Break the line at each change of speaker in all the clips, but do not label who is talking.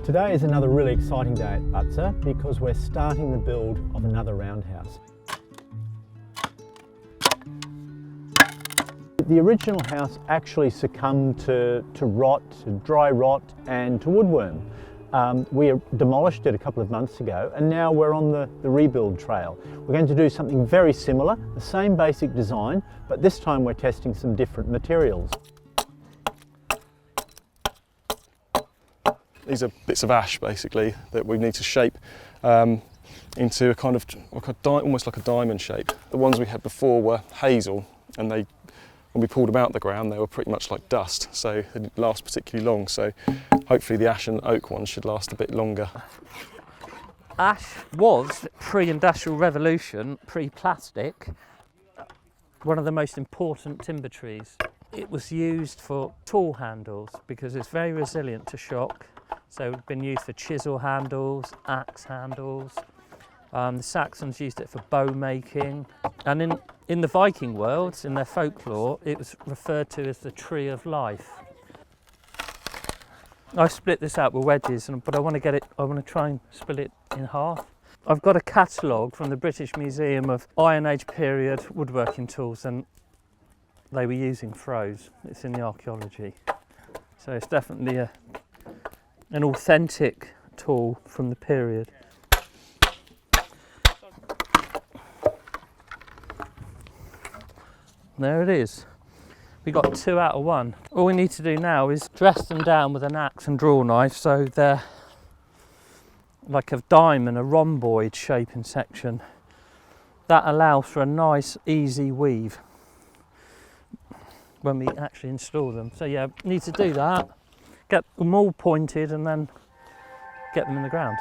Today is another really exciting day at Butser because we're starting the build of another roundhouse. The original house actually succumbed to rot, to dry rot and to woodworm. We demolished it a couple of months ago and now we're on the rebuild trail. We're going to do something very similar, the same basic design, but this time we're testing some different materials.
These are bits of ash basically that we need to shape into a kind of almost like a diamond shape. The ones we had before were hazel, and when we pulled them out the ground they were pretty much like dust, so they didn't last particularly long. So hopefully the ash and oak ones should last a bit longer.
Ash was, pre-industrial revolution, pre-plastic, one of the most important timber trees. It was used for tool handles because it's very resilient to shock. So it's been used for chisel handles, axe handles. The Saxons used it for bow making. And in the Viking world, in their folklore, it was referred to as the tree of life. I split this out with wedges, but I want to try and split it in half. I've got a catalogue from the British Museum of Iron Age period woodworking tools, and they were using throws. It's in the archaeology. So it's definitely an authentic tool from the period. There it is. We got 2 out of 1. All we need to do now is dress them down with an axe and draw knife so they're like a diamond, a rhomboid shape in section. That allows for a nice easy weave when we actually install them. So yeah, need to do that, get them all pointed and then get them in the ground.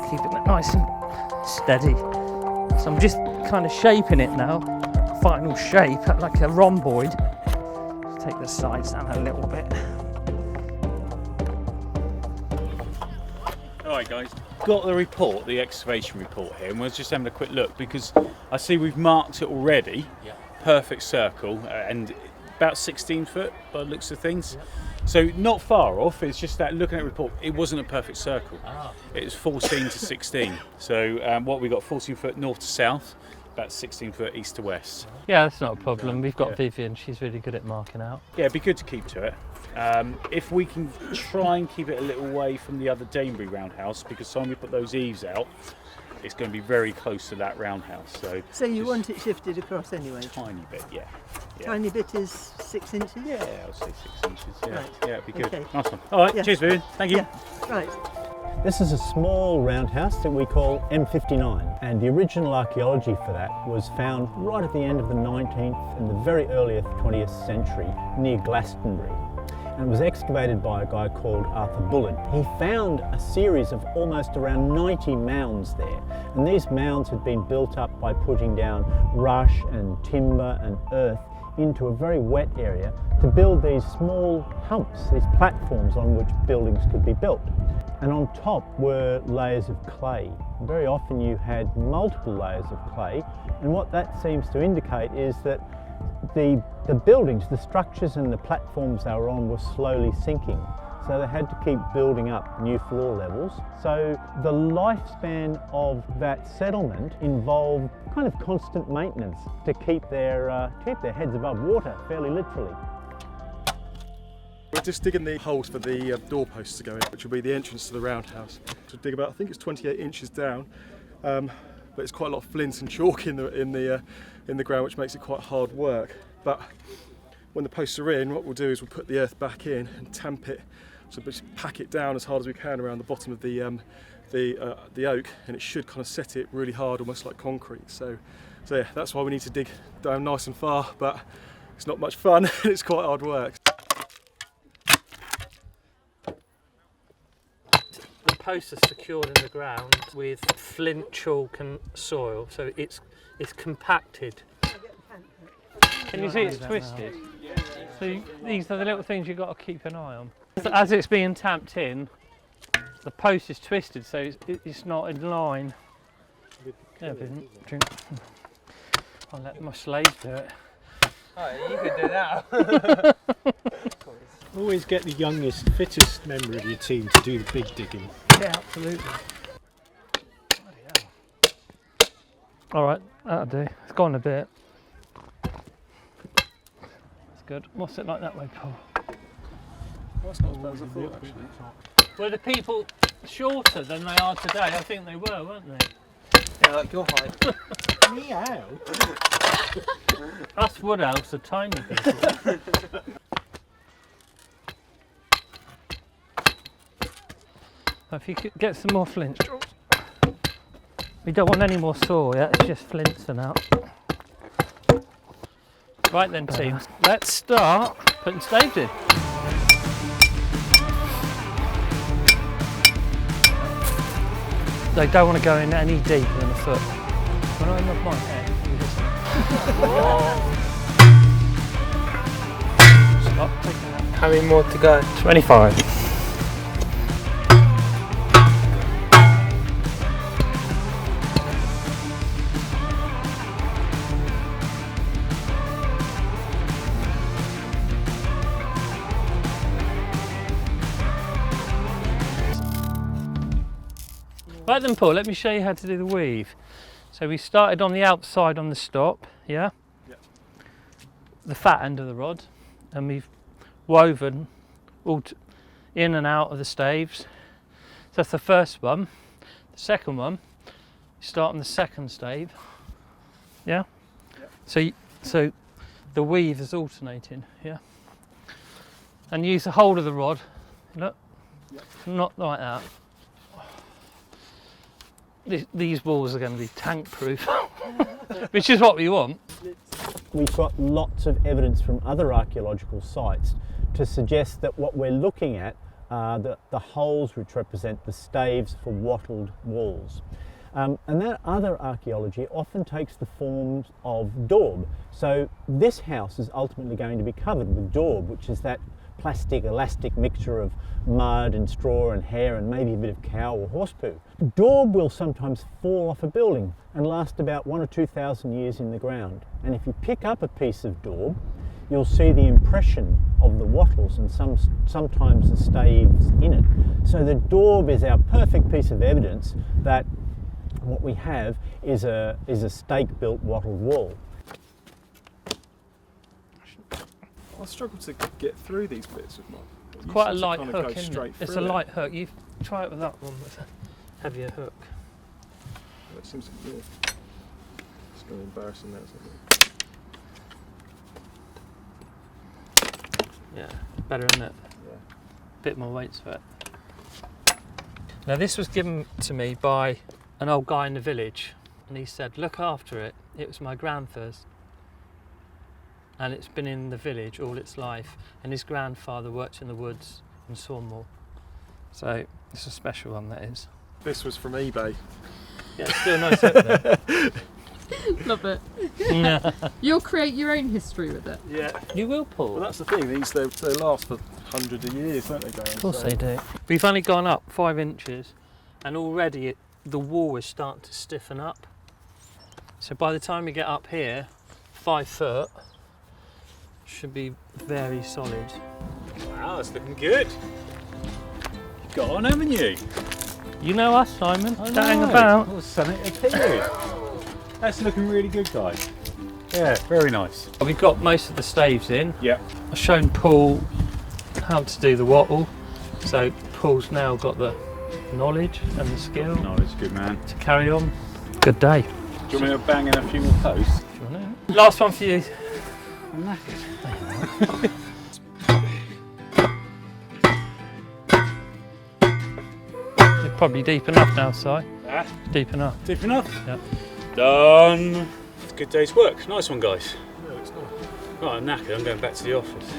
Keeping it nice and steady. So I'm just kind of shaping it now, final shape, like a rhomboid. Just take the sides down a little bit.
Alright guys, got the report, the excavation report here, and we're just having a quick look because I see we've marked it already. Yeah. Perfect circle, and about 16 foot by the looks of things. Yeah. So not far off, it's just that looking at the report, it wasn't a perfect circle. It was 14 to 16. So what we got, 14 foot north to south, about 16 foot east to west.
Yeah, that's not a problem. We've got Vivian, she's really good at marking out.
Yeah, it'd be good to keep to it. If we can try and keep it a little away from the other Danebury roundhouse, because time we put those eaves out, it's going to be very close to that roundhouse.
So you want it shifted across anyway?
Tiny bit, yeah.
Tiny bit is 6 inches?
Yeah, I'll say 6 inches. Yeah,
right.
Yeah, it'd be good.
Okay.
Nice one. All right, cheers, Vivian. Thank you.
Yeah. Right.
This is a small roundhouse that we call M59, and the original archaeology for that was found right at the end of the 19th and the very earliest 20th century near Glastonbury. And it was excavated by a guy called Arthur Bullard. He found a series of almost around 90 mounds there, and these mounds had been built up by putting down rush and timber and earth into a very wet area to build these small humps, these platforms on which buildings could be built. And on top were layers of clay. Very often you had multiple layers of clay, and what that seems to indicate is that the buildings, the structures and the platforms they were on were slowly sinking. So they had to keep building up new floor levels. So the lifespan of that settlement involved kind of constant maintenance to keep their heads above water, fairly literally.
We're just digging the holes for the doorposts to go in, which will be the entrance to the roundhouse. To dig about, I think it's 28 inches down, but it's quite a lot of flint and chalk in the ground, which makes it quite hard work. But when the posts are in, what we'll do is we'll put the earth back in and tamp it, so we just pack it down as hard as we can around the bottom of the oak, and it should kind of set it really hard, almost like concrete. So yeah, that's why we need to dig down nice and far, but it's not much fun. It's quite hard work.
The posts are secured in the ground with flint, chalk and soil, so it's compacted. Can you see it's twisted? So these are the little things you've got to keep an eye on. As it's being tamped in, the post is twisted, so it's not in line. Yeah, I'll let my slaves do it.
Oh, you can do that.
Always get the youngest, fittest member of your team to do the big digging.
Yeah, absolutely. All right, that'll do. It's gone a bit. That's good. What's it like that way, Paul?
Well, that's not as bad as I thought, actually.
Were the people shorter than they are today? I think they were, weren't they?
Yeah, like your height.
Meow.
Us wood elves are tiny people. If you could get some more flints. We don't want any more saw yet, it's just flints for now. Right then team, let's start putting staves in. They don't want to go in any deeper than a foot. When I nod my head, you just stop, take that.
How many more to go?
25. Right then Paul, let me show you how to do the weave. So we started on the outside on the stop, yeah?
Yep.
The fat end of the rod, and we've woven all in and out of the staves. So that's the first one. The second one, you start on the second stave, yeah? Yep. So the weave is alternating, yeah? And use the whole of the rod, look,
Yep.
Not like that. These walls are going to be tank proof, which is what we want.
We've got lots of evidence from other archaeological sites to suggest that what we're looking at are the holes which represent the staves for wattled walls. And that other archaeology often takes the forms of daub. So this house is ultimately going to be covered with daub, which is that plastic, elastic mixture of mud and straw and hair and maybe a bit of cow or horse poo. Daub will sometimes fall off a building and last about 1,000 or 2,000 years in the ground. And if you pick up a piece of daub, you'll see the impression of the wattles and sometimes the staves in it. So the daub is our perfect piece of evidence that what we have is a stake-built wattled wall.
I struggle to get through these bits with my.
It's quite a
used to
light
kind of
hook,
go
isn't it?
straight
It's a
through it.
light hook. You try it with that one with a heavier hook.
That seems to be good. It's going to be embarrassing now, isn't it?
Yeah, better isn't it?
Yeah.
Bit more weight to it. Now this was given to me by an old guy in the village, and he said, look after it. It was my grandfather's. And it's been in the village all its life, and his grandfather worked in the woods in Sawmore. So it's a special one, that is.
This was from eBay.
Yeah, it's still nice over there.
Love it.
Yeah.
You'll create your own history with it.
Yeah.
You will, Paul.
Well, that's the thing. These they last for hundreds of years, don't they, Darren?
Of course they do. We've only gone up 5 inches, and already the wall is starting to stiffen up. So by the time we get up here, 5 foot, should be very solid.
Wow, that's looking good. You've got on, haven't you?
You know us, Simon.
I
Chatting
know.
about.
Oh, something to tell you. That's looking really good, guys. Yeah, very nice.
We've got most of the staves in.
Yeah.
I've shown Paul how to do the wattle, so Paul's now got the knowledge and the skill
No, it's good, man.
to carry on. Good day.
Do you want me to bang in a few more posts?
Last one for you.
I'm knackered.
You're probably deep enough now, Si.
Ah,
Deep enough.
deep enough?
Yeah.
Done. It's a good day's work. Nice one, guys. Yeah, it's nice. Right, I'm knackered. I'm going back to the office.